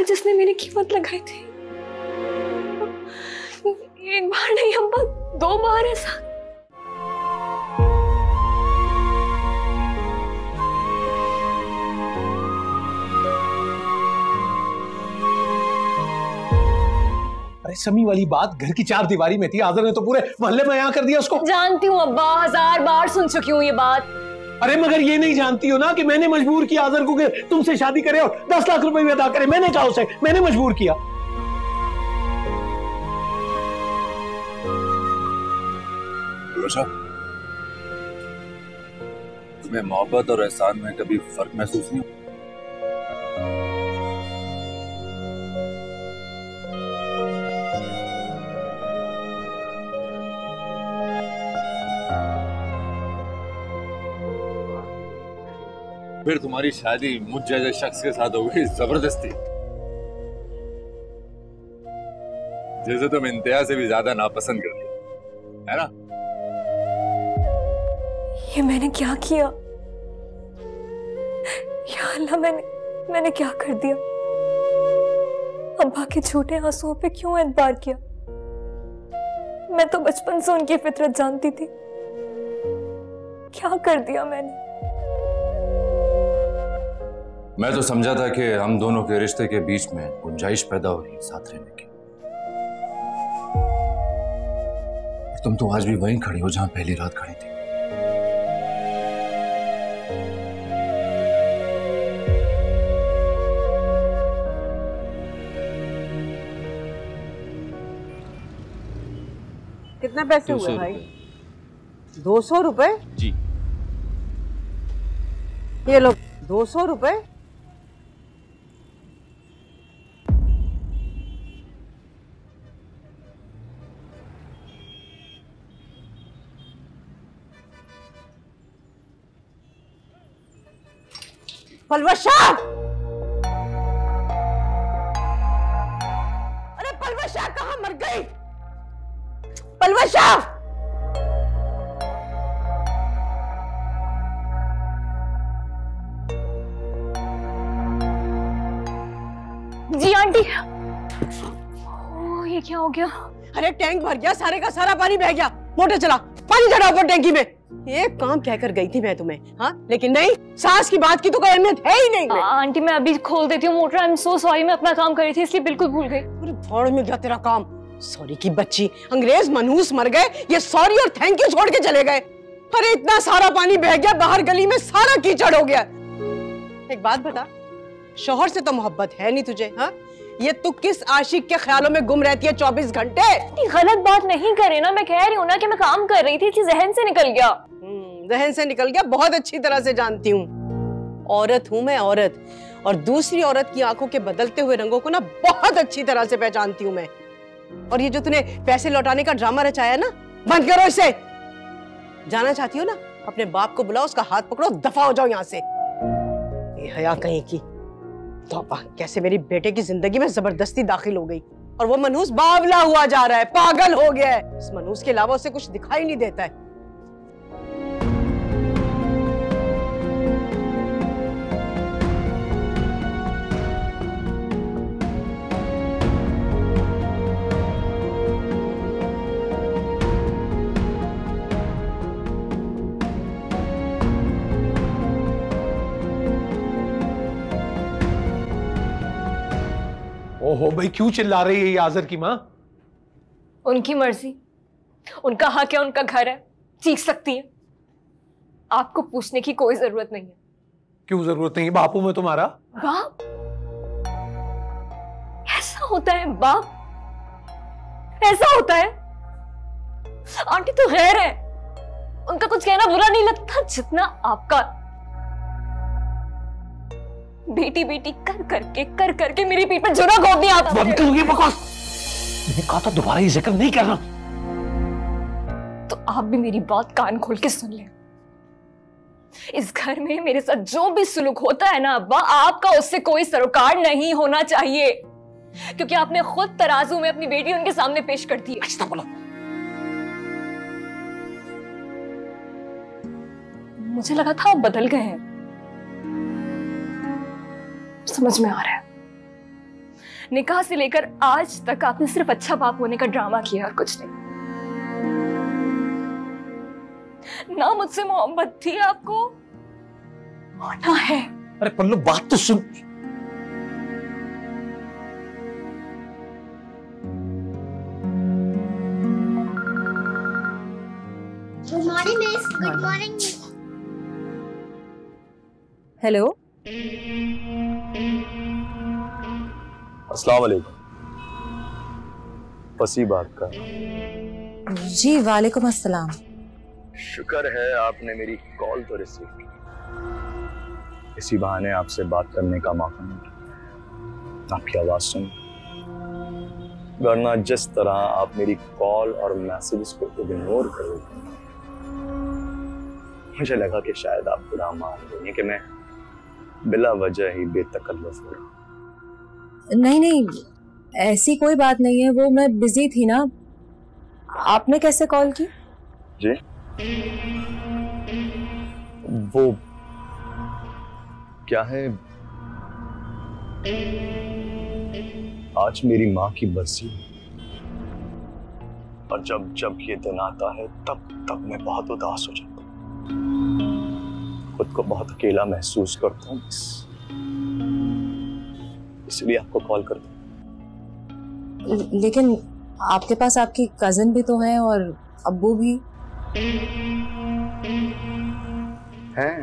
जिसने मेरी कीमत लगाई थी। एक बार नहीं अम्मा, 2 बार ऐसा। अरे समी वाली बात घर की 4 दीवारी में थी, आदर ने तो पूरे मोहल्ले में यहाँ कर दिया उसको। जानती हूँ अब्बा, 1000 बार सुन चुकी हूँ ये बात। अरे मगर ये नहीं जानती हो ना कि मैंने मजबूर किया आदर को कि तुमसे शादी करे और 10 लाख रुपए भी अदा करे। मैंने कहा उसे, मैंने मजबूर किया। तुम्हें मोहब्बत और एहसान में कभी फर्क महसूस नहीं हुआ? फिर तुम्हारी शादी मुझ जैसे शख्स के साथ हो गई जबरदस्ती, जैसे तुम इंतहा से भी ज्यादा नापसंद कर रही है ना? ये मैंने क्या किया? या अल्लाह, मैंने क्या कर दिया? अब्बा के झूठे आंसुओं पे क्यों एतबार किया? मैं तो बचपन से उनकी फितरत जानती थी। क्या कर दिया मैंने? मैं तो समझा था कि हम दोनों के रिश्ते के बीच में गुंजाइश पैदा हो रही है साथ रहने की। तुम तो आज भी वहीं खड़ी हो जहां पहली रात खड़ी थी। कितने पैसे हुए भाई? 200 रुपए? जी। ये लो 200 रुपए। पलवश शाह! अरे पलवश शाह कहाँ मर गई? पलवश शाह! जी आंटी। ओह, ये क्या हो गया? अरे टैंक भर गया, सारे का सारा पानी बह गया। मोटर चला, पानी चढ़ा ऊपर टैंकी में। एक काम कहकर गई थी मैं तुम्हें, हाँ? लेकिन नहीं, सास की बात की तो कोई अहमियत है ही नहीं। आंटी मैं अभी खोल देती हूँ motor. I am so sorry, मैं अपना काम कर रही थी इसलिए बिल्कुल भूल गई। अरे भाड़ में गया तेरा काम। सॉरी की बच्ची, अंग्रेज मनहूस मर गए, ये सॉरी और थैंक यू छोड़ के चले गए। अरे इतना सारा पानी बह गया, बाहर गली में सारा कीचड़ हो गया। एक बात बता, शौहर से तो मोहब्बत है नहीं तुझे, हाँ? ये तू किस आशिक के ख्यालों में गुम रहती है 24 घंटे? गलत बात नहीं करे ना, मैं कह रही हूँ ना कि मैं काम कर रही थी, जहन से निकल गया। जहन से निकल गया, बहुत अच्छी तरह से जानती हूँ। औरत हूँ मैं, औरत, और दूसरी औरत की आंखों के बदलते हुए रंगों को ना बहुत अच्छी तरह से पहचानती हूँ मैं। और ये जो तूने पैसे लौटाने का ड्रामा रचाया ना, बंद करो इसे। जाना चाहती हो ना, अपने बाप को बुलाओ, उसका हाथ पकड़ो, दफा हो जाओ यहाँ से। ये हया कहीं की तौबा, कैसे मेरी बेटे की जिंदगी में जबरदस्ती दाखिल हो गई और वो मनहूस बावला हुआ जा रहा है, पागल हो गया है। इस मनहूस के अलावा उसे कुछ दिखाई नहीं देता है। ओहो भाई, क्यों चिल्ला रही है ये आज़र की माँ? उनकी मर्जी, उनका हक है, उनका घर है, चीख सकती है। आपको पूछने की कोई जरूरत नहीं है। क्यों जरूरत नहीं है? बापू में तुम्हारा बाप? ऐसा होता है बाप? ऐसा होता है? आंटी तो गैर है, उनका कुछ कहना बुरा नहीं लगता जितना आपका। बेटी बेटी कर करके मेरी पीठ पे जुरा घोंप दिया। बंद करो ये बकवास। मैंने कहा था दोबारा ये जिक्र नहीं करना। तो आप भी मेरी बात कान खोल के सुन लें। इस घर में मेरे साथ जो भी सुलूक होता है ना अब्बा, आपका उससे कोई सरोकार नहीं होना चाहिए, क्योंकि आपने खुद तराजू में अपनी बेटी उनके सामने पेश कर दी। अच्छा बोलो। मुझे लगा था आप बदल गए हैं। समझ में आ रहा है, निकाह से लेकर आज तक आपने सिर्फ अच्छा बाप होने का ड्रामा किया और कुछ नहीं। ना मुझसे मोहब्बत थी आपको, और ना है। अरे पल्लू बात तो सुन। Good morning miss. Good morning. Hello, अस्सलाम वालेकुम। फसी बात का। जी वालेकुम अस्सलाम। शुक्र है आपने मेरी कॉल तो रिसीव की। इसी बहाने आपसे बात करने का मौका मिला, आपकी आवाज सुन। वरना जिस तरह आप मेरी कॉल और मैसेजेस को इग्नोर कर रहे थे, मुझे लगा कि शायद आप बुरा मान लेंगे कि मैं बिला वजह ही बेतकल्लुफ हो रहा हूं। नहीं नहीं, ऐसी कोई बात नहीं है, वो मैं बिजी थी ना। आपने कैसे कॉल की? जी, वो क्या है, आज मेरी माँ की बरसी है और जब जब ये दिन आता है तब मैं बहुत उदास हो जाता हूँ, खुद को बहुत अकेला महसूस करता हूँ, इसलिए आपको कॉल करता हूँ। लेकिन आपके पास आपकी कजिन भी तो है और अब्बू भी हैं।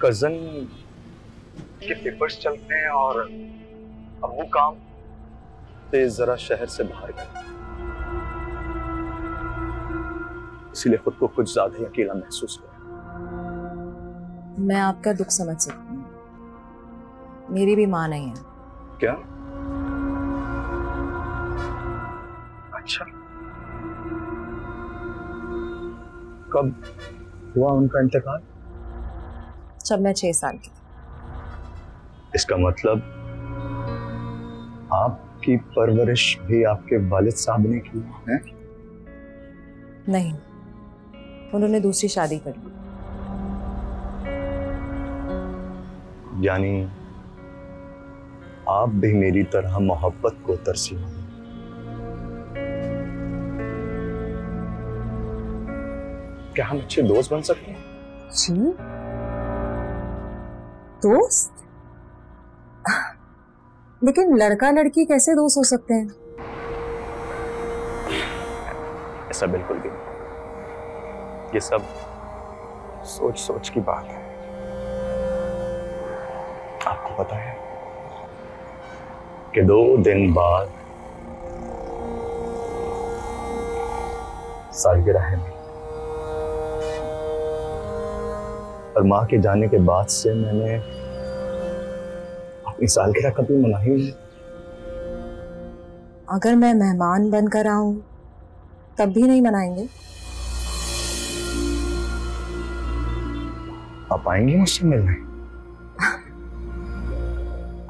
कजन के पेपर्स चलते हैं और अब्बू काम से जरा शहर से बाहर गए, इसीलिए खुद को कुछ ज्यादा ही अकेला महसूस कर। मैं आपका दुख समझ सकती हूँ, मेरी भी माँ नहीं है। क्या? अच्छा, कब हुआ उनका इंतकाल? जब मैं 6 साल की। इसका मतलब आपकी परवरिश भी आपके वालिद साहब ने की है? नहीं, उन्होंने दूसरी शादी कर ली। यानी आप भी मेरी तरह मोहब्बत को तरसी हो। क्या हम अच्छे दोस्त बन सकते हैं? जी, दोस्त? लेकिन लड़का लड़की कैसे दोस्त हो सकते हैं? ऐसा बिल्कुल भी नहीं, ये सब सोच सोच की बात है। आपको पता है कि 2 दिन बाद सालगिरह है मेरी, और माँ के जाने के बाद से मैंने अपनी सालगिरह कभी मनाई नहीं। अगर मैं मेहमान बनकर आऊं तब भी नहीं मनाएंगे? आप आएंगे मुझसे मिलने?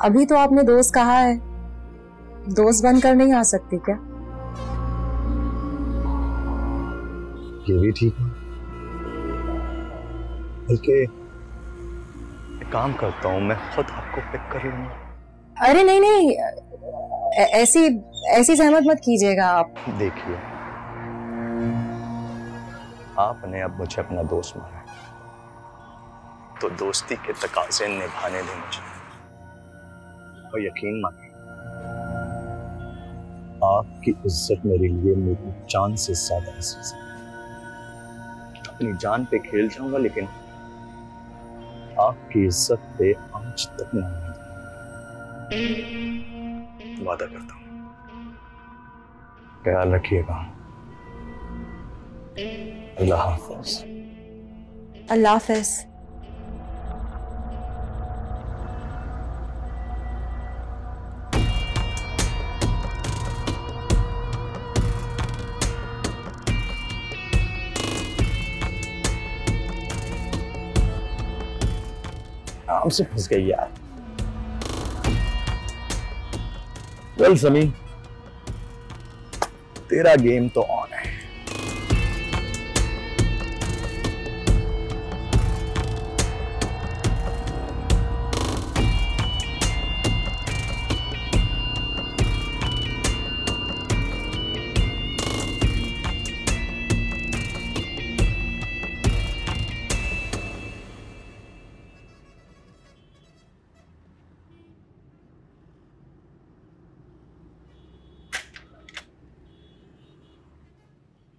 अभी तो आपने दोस्त कहा है, दोस्त बनकर नहीं आ सकती क्या? ये भी ठीक है, बल्कि एक काम करता हूं, मैं खुद आपको पिक कर लूंगा। अरे नहीं नहीं, ऐसी सहमत मत कीजिएगा आप। देखिए, आपने अब मुझे अपना दोस्त माना, तो दोस्ती के तकाज़े निभाने दें मुझे, और यकीन मानिए आपकी इज्जत मेरे लिए मेरी जान से ज्यादा अजीज है। अपनी जान पे खेल जाऊंगा, लेकिन आपकी इज्जत पे आज तक ना वादा करता हूं। ख्याल रखिएगा। अल्लाह हाफ़िज़। अल्लाह हाफ़िज़। आराम से फंस गई यार। वेल समी, तेरा गेम तो ऑन है।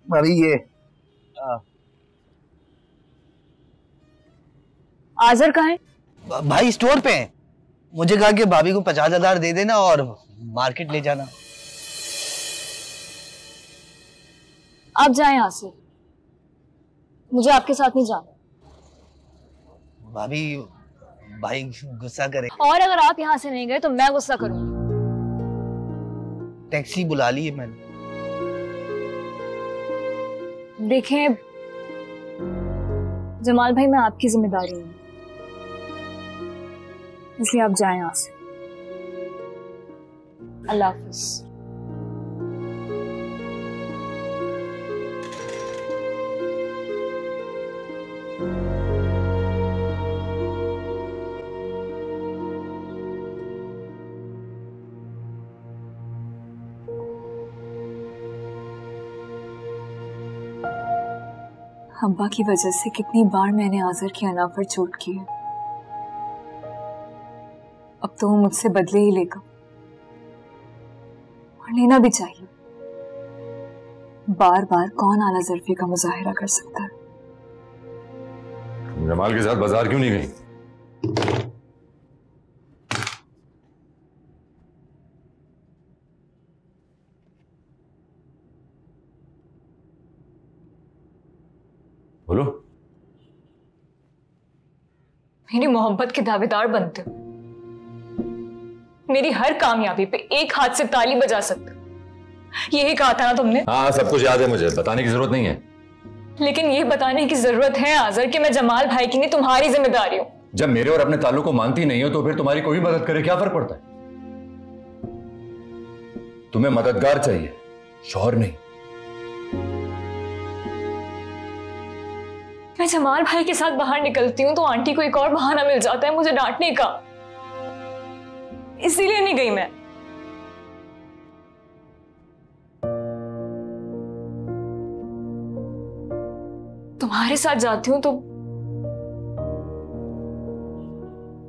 अभी ये आजर कहाँ है? भाई स्टोर पे हैं। मुझे कहा कि भाभी को 50,000 दे देना और मार्केट ले जाना। आप जाएं यहाँ से, मुझे आपके साथ नहीं जाना। भाभी भाई गुस्सा करे। और अगर आप यहाँ से नहीं गए तो मैं गुस्सा करूंगी। टैक्सी बुला ली है मैंने। देखें जमाल भाई, मैं आपकी जिम्मेदारी हूँ, इसलिए आप जाएं यहाँ से। अल्लाह हाफिज। अब्बा की वजह से कितनी बार मैंने आजर की अना पर चोट की है। अब तो वो मुझसे बदले ही लेगा, और लेना भी चाहिए। बार बार कौन आला ज़र्फ़ी का मुजाहिरा कर सकता है। जमाल के साथ बाजार क्यों नहीं गई? बोलो। मेरी मोहब्बत के दावेदार बनते हो, मेरी हर कामयाबी पे एक हाथ से ताली बजा सकते हो। यही कहा था ना तुमने? हाँ, सब कुछ याद है मुझे, बताने की जरूरत नहीं है। लेकिन ये बताने की जरूरत है आजर कि मैं जमाल भाई की नहीं तुम्हारी जिम्मेदारी हूं। जब मेरे और अपने ताल्लुक को मानती नहीं हो तो फिर तुम्हारी कोई मदद करे क्या फर्क पड़ता है? तुम्हें मददगार चाहिए, शौहर नहीं। मैं जमाल भाई के साथ बाहर निकलती हूँ तो आंटी को एक और बहाना मिल जाता है मुझे डांटने का, इसीलिए नहीं गई मैं। तुम्हारे साथ जाती हूँ तो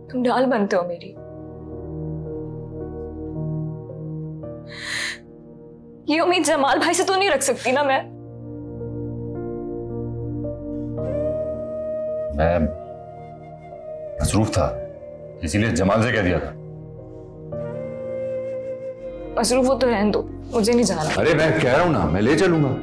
तुम ढाल बनते हो मेरी। ये उम्मीद जमाल भाई से तो नहीं रख सकती ना मैं मसरूफ था, इसीलिए जमाल से कह दिया था। मसरूफ हो तो रहने दो, मुझे नहीं जाना। अरे मैं कह रहा हूं ना, मैं ले चलूंगा।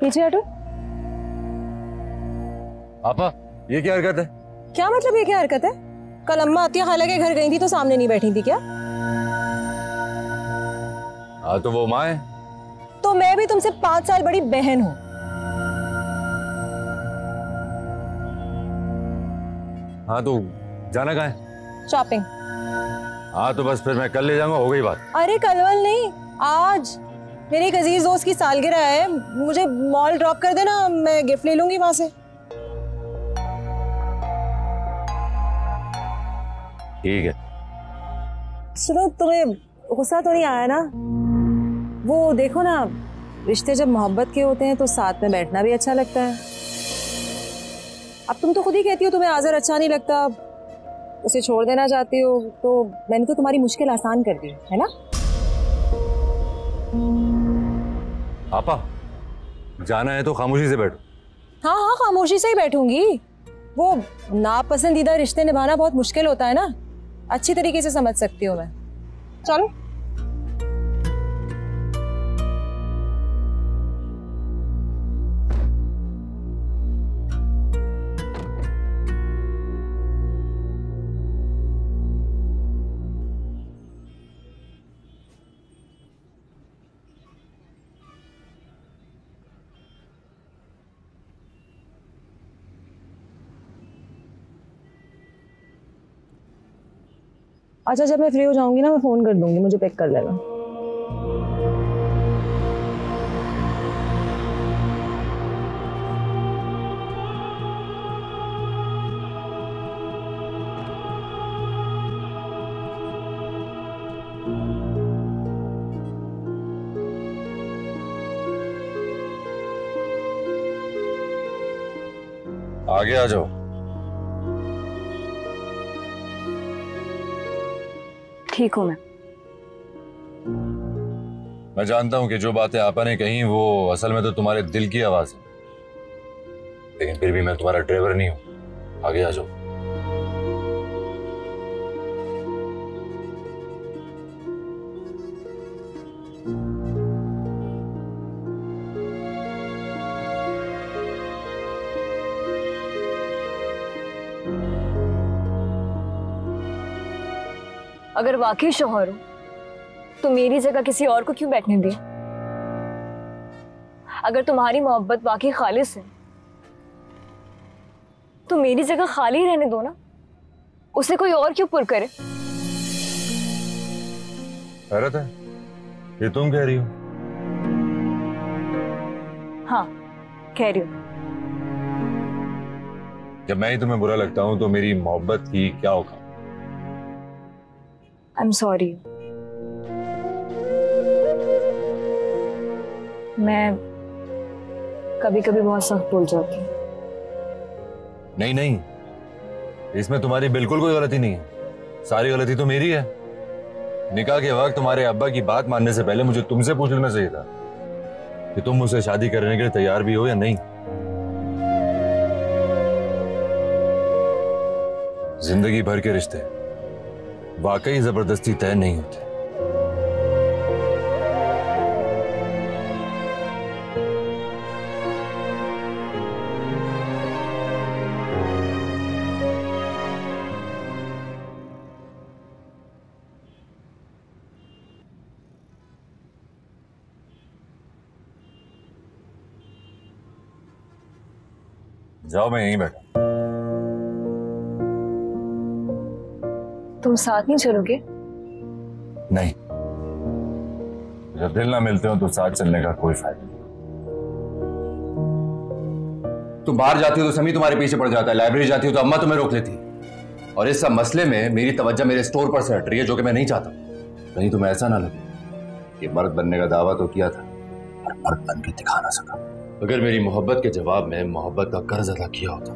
पीछे हटो। पापा, ये क्या हरकत है? क्या मतलब ये क्या हरकत है? कल अम्मा अतिया खाला के घर गई थी तो सामने नहीं बैठी थी क्या? हाँ तो वो माँ है। तो मैं भी तुमसे 5 साल बड़ी बहन हूँ। हाँ तो जाना कहाँ है? शॉपिंग। हाँ तो बस फिर मैं कल ले जाऊंगा, हो गई बात। अरे कल वल नहीं, आज मेरे एक अजीज दोस्त की सालगिरह है, मुझे मॉल ड्रॉप कर देना, मैं गिफ्ट ले लूंगी वहां से। ठीक है। सुनो, तुम्हें गुस्सा तो नहीं आया ना? वो देखो ना, रिश्ते जब मोहब्बत के होते हैं तो साथ में बैठना भी अच्छा लगता है। अब तुम तो खुद ही कहती हो तुम्हें आजर अच्छा नहीं लगता, उसे छोड़ देना चाहती हो, तो मैंने तो तुम्हारी मुश्किल आसान कर दी है ना? पापा, जाना है तो खामोशी से बैठो। हाँ हाँ, खामोशी से ही बैठूंगी। वो नापसंदीदा रिश्ते निभाना बहुत मुश्किल होता है ना, अच्छी तरीके से समझ सकती हूँ मैं। चलो। अच्छा, जब मैं फ्री हो जाऊंगी ना मैं फोन कर दूंगी, मुझे पिक कर लेना। आगे आ जाओ। ठीक हूं मैं जानता हूं कि जो बातें आपा ने कही वो असल में तो तुम्हारे दिल की आवाज है, लेकिन फिर भी मैं तुम्हारा ड्राइवर नहीं हूं। आगे आ जाओ। अगर वाकई शौहर हो तो मेरी जगह किसी और को क्यों बैठने दिया? अगर तुम्हारी मोहब्बत वाकई खालिस है तो मेरी जगह खाली रहने दो ना, उसे कोई और क्यों पुर करे? हैरत है, ये तुम कह रही हो? हाँ, कह रही हूं। जब मैं ही तुम्हें बुरा लगता हूं तो मेरी मोहब्बत की क्या औकात? I'm sorry। मैं कभी कभी बहुत सख्त बोल जाती हूँ। नहीं नहीं, इसमें तुम्हारी बिल्कुल कोई गलती नहीं है, सारी गलती तो मेरी है। निकाह के वक्त तुम्हारे अब्बा की बात मानने से पहले मुझे तुमसे पूछ लेना चाहिए था कि तुम मुझसे शादी करने के लिए तैयार भी हो या नहीं। जिंदगी भर के रिश्ते वाकई जबरदस्ती तय नहीं होते। जाओ, मैं यहीं बैठा। तुम साथ नहीं चलोगे? नहीं, जब दिल ना मिलते हो तो साथ चलने का कोई फायदा नहीं। तुम बाहर जाती हो तो समी तुम्हारे पीछे पड़ जाता है, लाइब्रेरी जाती हो तो अम्मा तुम्हें रोक लेती है, और इस सब मसले में मेरी तवज्जो मेरे स्टोर पर से हट रही है, जो कि मैं नहीं चाहता। कहीं तुम्हें ऐसा ना लगे कि मर्द बनने का दावा तो किया था पर मर्द बन के दिखा ना सका। अगर मेरी मोहब्बत के जवाब में मोहब्बत का कर्ज अदा किया होता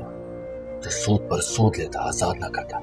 तो सूद पर सूद लेता, आजाद ना करता।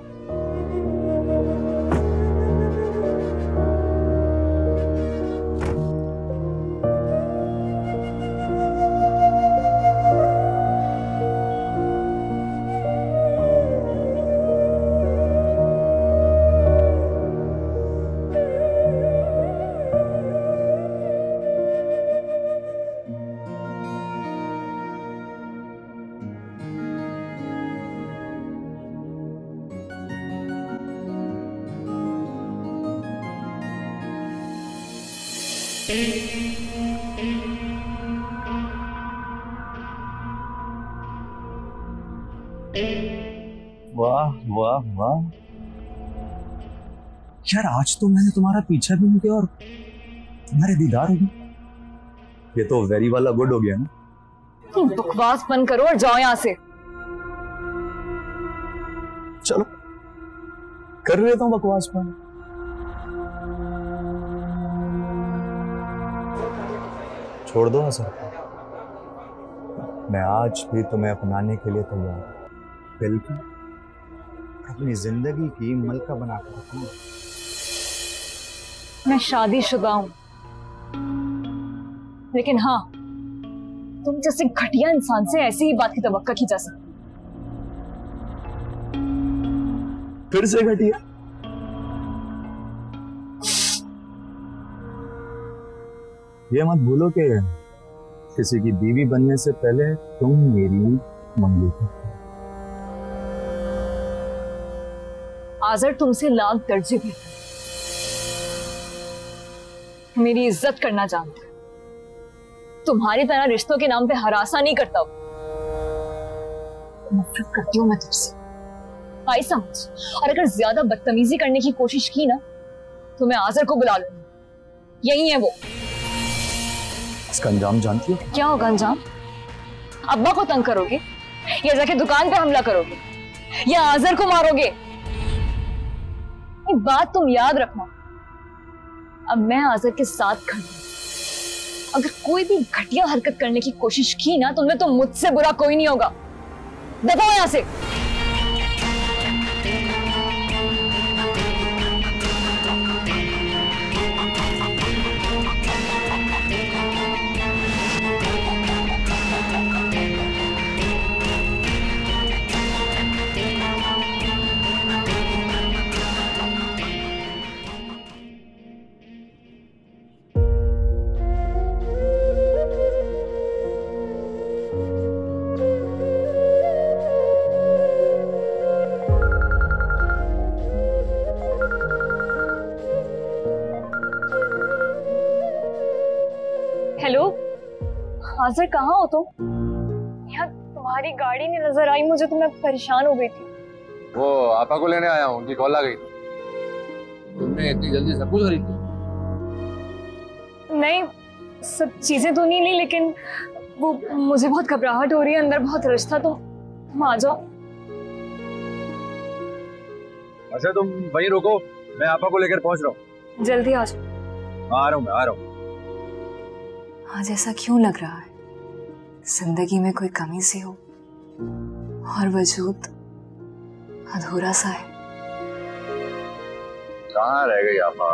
वाह वाह वाह यार, आज तो मैंने तुम्हारा पीछा भी नहीं किया और तुम्हारे दीदार हो गए। ये तो वेरी वाला गुड हो गया ना। बकवास बंद करो और जाओ यहां से। चलो, कर लेता हूं बकवास बंद। छोड़ दो ना सर, मैं आज भी तुम्हें अपनाने के लिए तैयार हूं। बिल्कुल, अपनी जिंदगी की मलका बनाकर रखूंगा। मैं शादीशुदा हूं, लेकिन हाँ, तुम जैसे घटिया इंसान से ऐसी ही बात की तवक्का की जा सकती। फिर से घटिया? ये मत भूलो कि किसी की बीवी बनने से पहले तुम मेरी मंगली थी। आज़र तुमसे लाख दर्जे भी मेरी इज्जत करना जानता है। तुम्हारी तरह रिश्तों के नाम पे हरासा नहीं करता हूं। नफरत करती हूं मैं तुमसे, आई समझ। और अगर ज्यादा बदतमीजी करने की कोशिश की ना तो मैं आजर को बुला लूंगी। यही है वो। इसका अंजाम जानती हो? क्या होगा अंजाम? अब्बा को तंग करोगे या जाके दुकान पे हमला करोगे या आजर को मारोगे? एक बात तुम याद रखना, अब मैं आजर के साथ खड़ी हूं। अगर कोई भी घटिया हरकत करने की कोशिश की ना तो मुझसे बुरा कोई नहीं होगा। दफा यहां से। हेलो आजर, कहाँ हो तुम? यार तुम्हारी गाड़ी नहीं नजर आई मुझे तो मैं परेशान हो गई थी। वो आपा को लेने आया हूँ, उनकी कॉल आ गई। तुमने इतनी जल्दी सब कुछ खरीद लिया? नहीं, सब चीजें तो नहीं ली, लेकिन वो मुझे बहुत घबराहट हो रही है, अंदर बहुत रश था। तुम आ जाओ। अच्छा तुम वहीं रुको, मैं आपा को लेकर पहुंच रहा हूँ। जल्दी आ जाओ। आ रहा हूँ, मैं आ रहा हूँ। आज ऐसा क्यों लग रहा है? जिंदगी में कोई कमी सी हो और वजूद अधूरा सा है। कहाँ रह गई आपा?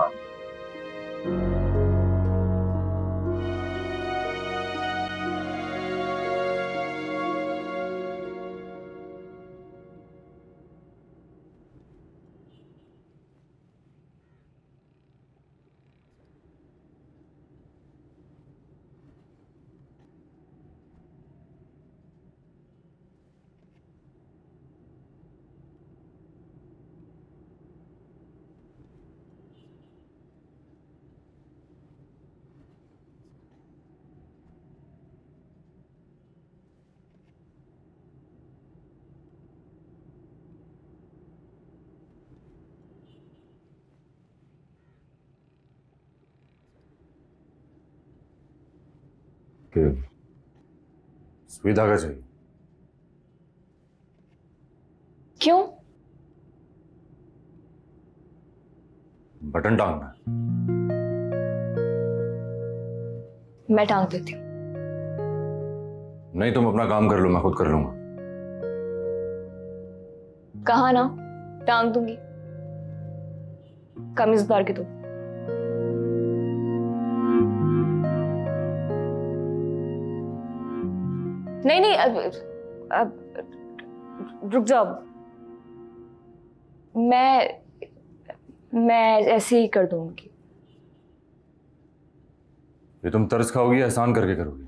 सुई धागा चाहिए? क्यों? बटन टांगना। मैं टांग देती हूँ। नहीं, तुम अपना काम कर लो, मैं खुद कर लूंगा। कहा ना टांग दूंगी। कमीज उतार के दो। नहीं नहीं, अब रुक जाओ। मैं ऐसे ही कर दूंगी। ये तुम तरस खाओगी या एहसान करके करोगी?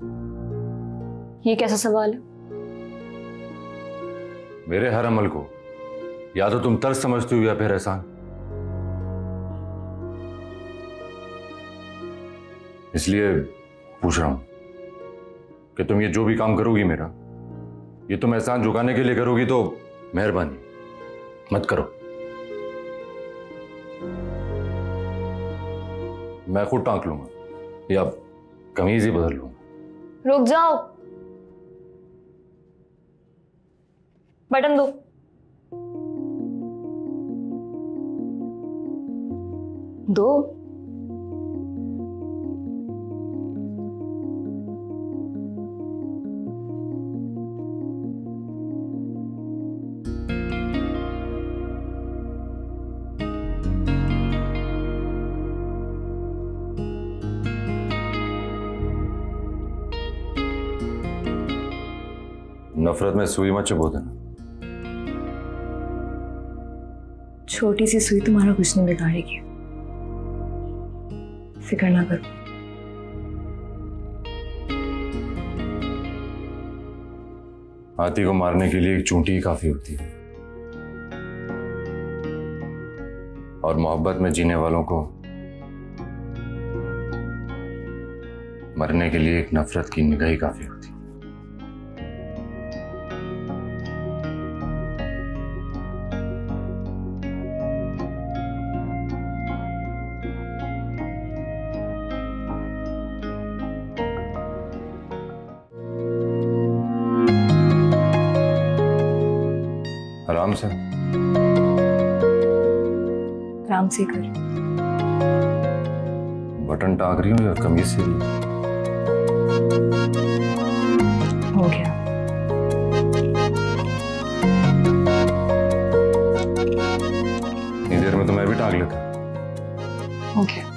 ये कैसा सवाल है? मेरे हर अमल को या तो तुम तरस समझती हो या फिर एहसान। इसलिए पूछ रहा हूं कि तुम ये जो भी काम करोगी मेरा, ये तुम एहसान झुकाने के लिए करोगी तो मेहरबानी मत करो। मैं खुद टांक लूंगा या कमीज ही बदल लूंगा। रुक जाओ, बटन दो। दो। नफरत में सुई मत चुभो देना। छोटी सी सुई तुम्हारा कुछ नहीं बिगाड़ेगी, फिक्र ना करो। हाथी को मारने के लिए एक चूंटी ही काफी होती है, और मोहब्बत में जीने वालों को मरने के लिए एक नफरत की निगाह ही काफी होती है। आराम से। आराम से कर। बटन टांग रही हूँ या कमीज से? हो गया। इतनी देर में तो मैं भी टांग लेता। हो गया।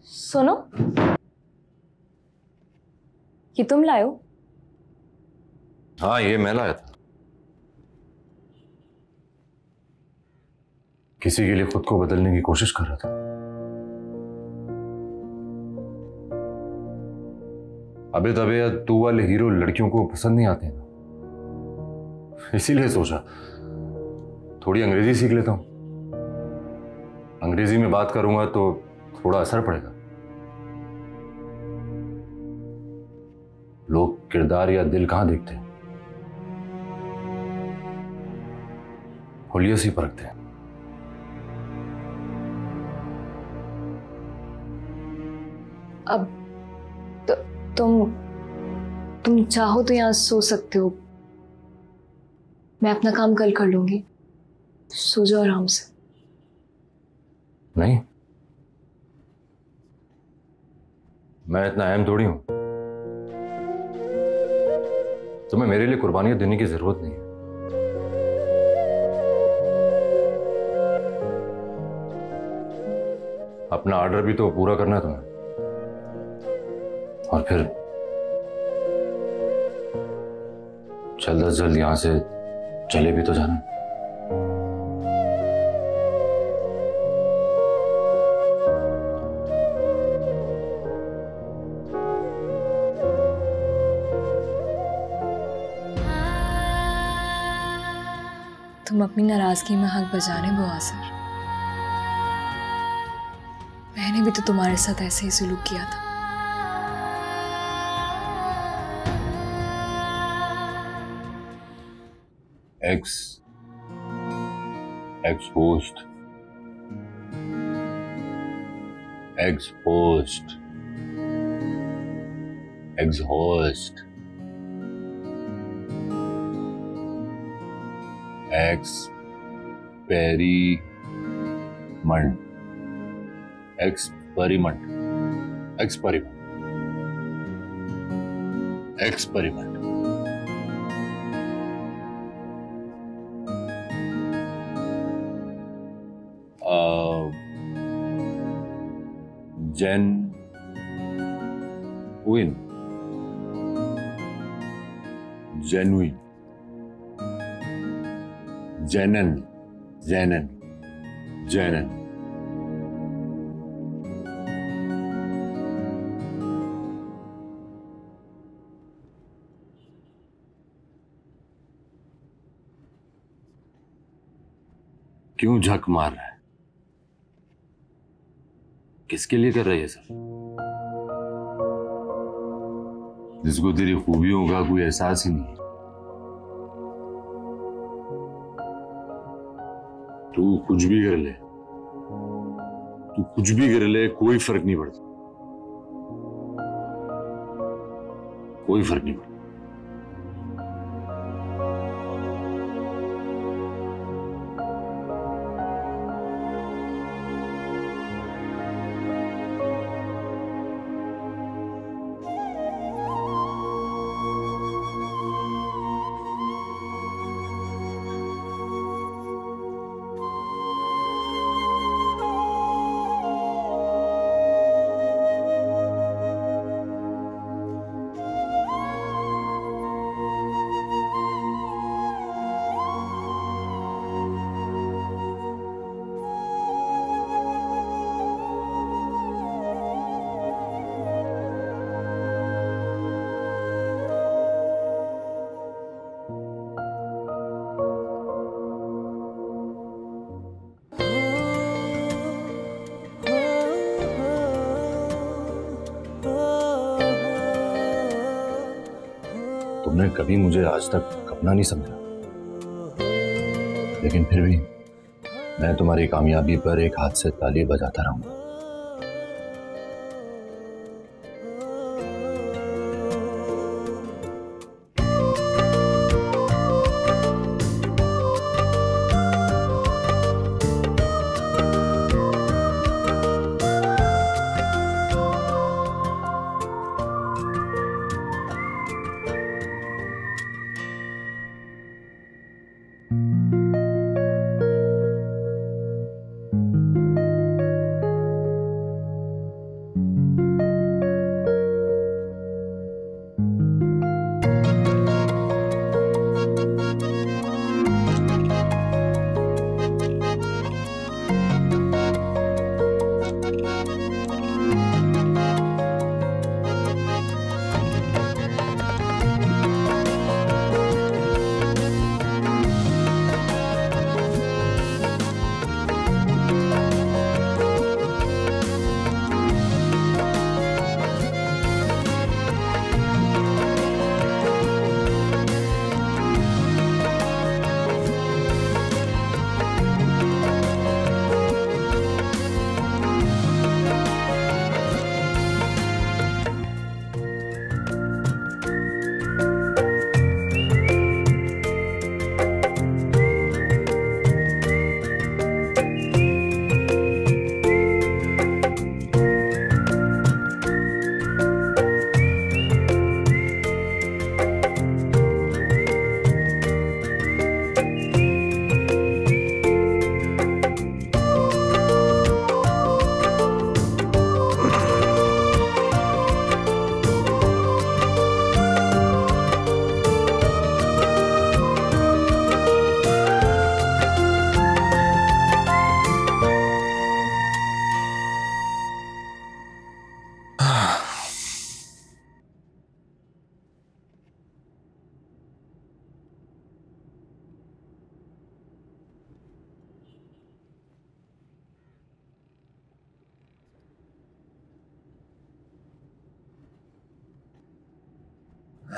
सुनो, ये तुम लाए हो? हाँ, ये मैं लाया था। किसी के लिए खुद को बदलने की कोशिश कर रहा था। अबे तबे या तू वाले हीरो लड़कियों को पसंद नहीं आते ना, इसीलिए सोचा थोड़ी अंग्रेजी सीख लेता हूं। अंग्रेजी में बात करूंगा तो थोड़ा असर पड़ेगा। लोग किरदार या दिल कहां देखते हैं, हुलिये से परखते हैं। अब तो तुम चाहो तो यहां सो सकते हो, मैं अपना काम कल कर लूंगी। सो जाओ आराम से। नहीं, मैं इतना अहम थोड़ी हूं, तुम्हें मेरे लिए कुर्बानियां देने की जरूरत नहीं है। अपना ऑर्डर भी तो पूरा करना है तुम्हें, और फिर जल्द से जल्द यहां से चले भी तो जाना। तुम अपनी नाराजगी में हक बजाने बुआसर, मैंने भी तो तुम्हारे साथ ऐसे ही सुलूक किया था। exposed experiment. Genuine. क्यों झक मार रहा है? किसके लिए कर रही है सब? जिसको तेरी खूबियों का कोई एहसास ही नहीं। तू कुछ भी कर ले, कोई फर्क नहीं पड़ता, कोई फर्क नहीं पड़ता। तुमने कभी मुझे आज तक अपना नहीं समझा, लेकिन फिर भी मैं तुम्हारी कामयाबी पर एक हाथ से ताली बजाता रहूंगा।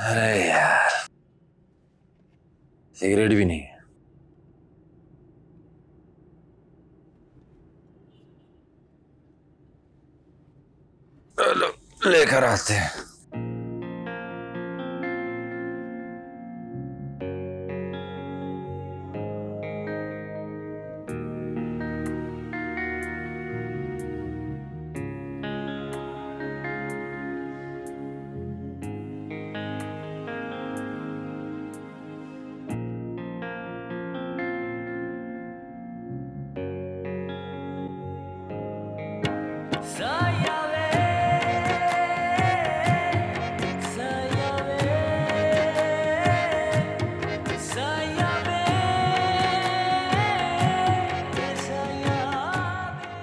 अरे यार, सिगरेट भी नहीं है। चलो लेकर आते हैं।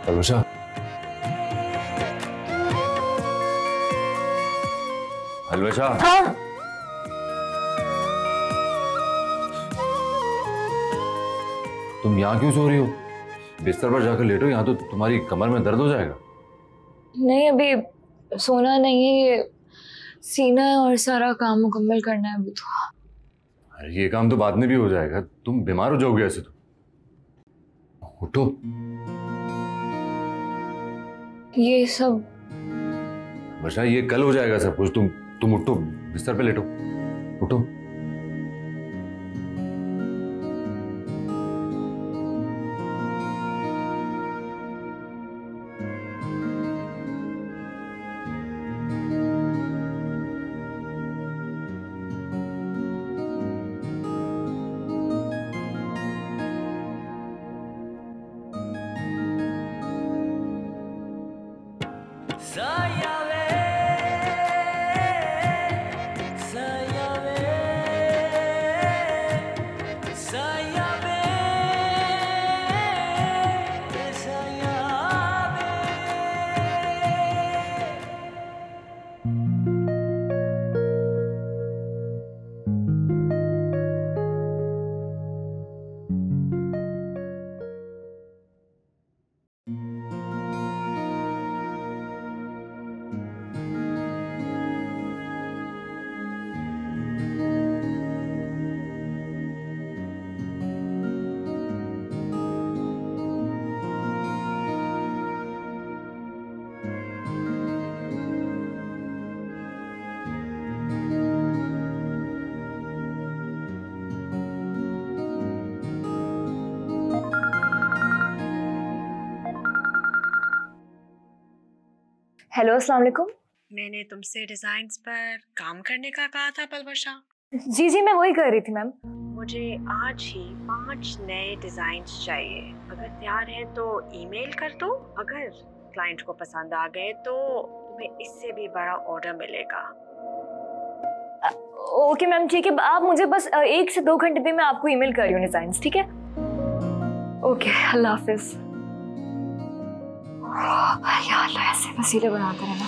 हलवा हलवा। हाँ। तुम यहाँ क्यों सो रही हो? बिस्तर पर जाकर लेटो, यहाँ तो तुम्हारी कमर में दर्द हो जाएगा। नहीं, अभी सोना नहीं है, ये सीना और सारा काम मुकम्मल करना है अभी तो। अरे ये काम तो बाद में भी हो जाएगा, तुम बीमार हो जाओगे ऐसे तो। उठो। ये सब वर्षा, ये कल हो जाएगा सब कुछ। तुम उठो, बिस्तर पे लेटो, उठो। हेलो, अस्सलाम वालेकुम। मैंने तुमसे डिजाइन्स पर काम करने का कहा था पलवशा। जी जी, मैं वही कर रही थी मैम। मुझे आज ही 5 नए डिजाइन्स चाहिए। अगर तैयार है तो ईमेल कर दो। अगर क्लाइंट को पसंद आ गए तो तुम्हें इससे भी बड़ा ऑर्डर मिलेगा। ओके मैम, ठीक है। आप मुझे बस 1 से 2 घंटे में मैं आपको ईमेल कर रही हूँ डिजाइन्स, ठीक है? ओके, अल्लाह हाफिज। या अल्लाह, ऐसे वसीले बनाते रहना।